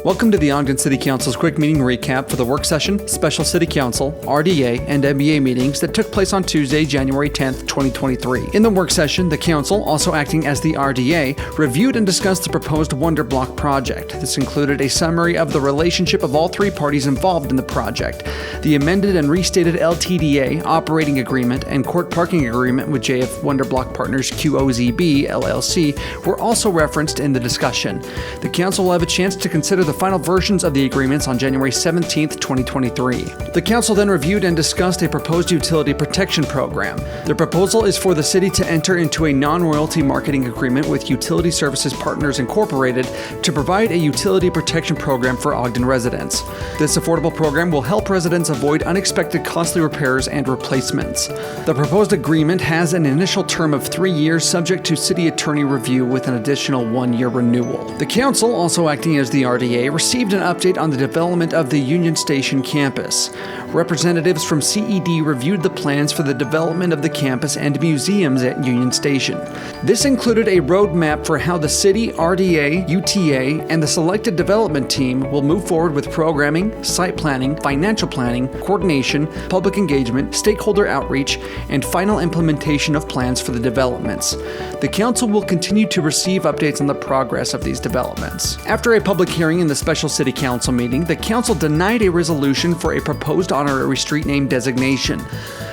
Welcome to the Ogden City Council's quick meeting recap for the work session, special city council, RDA, and MBA meetings that took place on Tuesday, January 10th, 2023. In the work session, the council, also acting as the RDA, reviewed and discussed the proposed Wonder Block project. This included a summary of the relationship of all three parties involved in the project. The amended and restated LTDA operating agreement and court parking agreement with JF Wonder Block Partners QOZB LLC were also referenced in the discussion. The council will have a chance to consider the final versions of the agreements on January 17th, 2023. The council then reviewed and discussed a proposed utility protection program. The proposal is for the city to enter into a non-royalty marketing agreement with Utility Services Partners Incorporated to provide a utility protection program for Ogden residents. This affordable program will help residents avoid unexpected costly repairs and replacements. The proposed agreement has an initial term of 3 years subject to city attorney review with an additional 1-year renewal. The council, also acting as the RDA, received an update on the development of the Union Station campus. Representatives from CED reviewed the plans for the development of the campus and museums at Union Station. This included a roadmap for how the city, RDA, UTA, and the selected development team will move forward with programming, site planning, financial planning, coordination, public engagement, stakeholder outreach, and final implementation of plans for the developments. The council will continue to receive updates on the progress of these developments. After a public hearing in the special city council meeting, the council denied a resolution for a proposed honorary street name designation.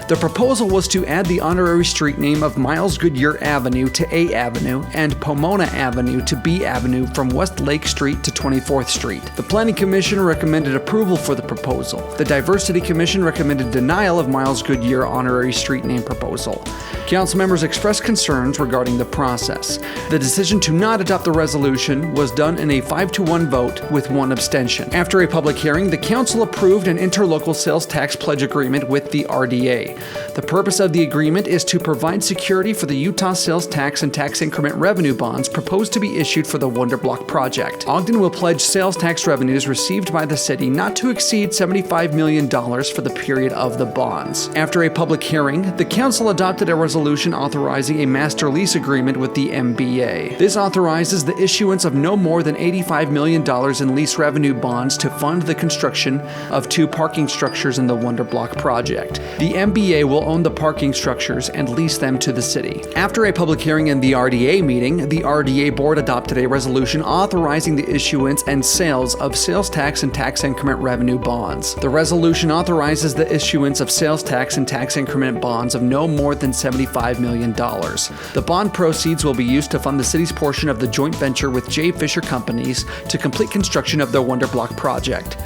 The proposal was to add the honorary street name of Miles Goodyear Avenue to A Avenue and Pomona Avenue to B Avenue from West Lake Street to 24th Street. The Planning Commission recommended approval for the proposal. The Diversity Commission recommended denial of Miles Goodyear honorary street name proposal. Council members expressed concerns regarding the process. The decision to not adopt the resolution was done in a 5-1 vote with 1 abstention. After a public hearing, the council approved an interlocal sales tax pledge agreement with the RDA. The purpose of the agreement is to provide security for the Utah sales tax and tax increment revenue bonds proposed to be issued for the Wonder Block project. Ogden will pledge sales tax revenues received by the city not to exceed $75 million for the period of the bonds. After a public hearing, the council adopted a resolution authorizing a master lease agreement with the MBA. This authorizes the issuance of no more than $85 million in lease revenue bonds to fund the construction of 2 parking structures in the Wonder Block project. The MBA will own the parking structures and lease them to the city. After a public hearing in the RDA meeting, the RDA board adopted a resolution authorizing the issuance and sales of sales tax and tax increment revenue bonds. The resolution authorizes the issuance of sales tax and tax increment bonds of no more than $75 million. The bond proceeds will be used to fund the city's portion of the joint venture with J. Fisher Companies to complete construction of the Wonder Block project.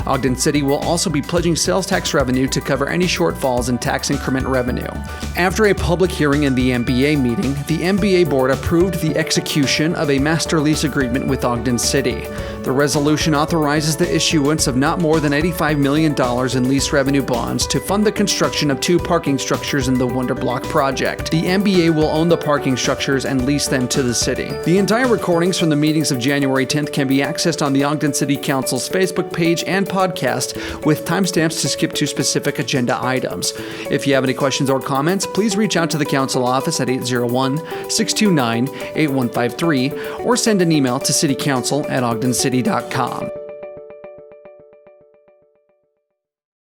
Ogden City will also be pledging sales tax revenue to cover any shortfalls in tax increment revenue. After a public hearing in the MBA meeting, the MBA board approved the execution of a master lease agreement with Ogden City. The resolution authorizes the issuance of not more than $85 million in lease revenue bonds to fund the construction of 2 parking structures in the Wonder Block project. The MBA will own the parking structures and lease them to the city. The entire recordings from the meetings of January 10th can be accessed on the Ogden City Council's Facebook page and podcast with timestamps to skip to specific agenda items. If you have any questions or comments, please reach out to the council office at 801-629-8153 or send an email to citycouncil@ogdencity.com.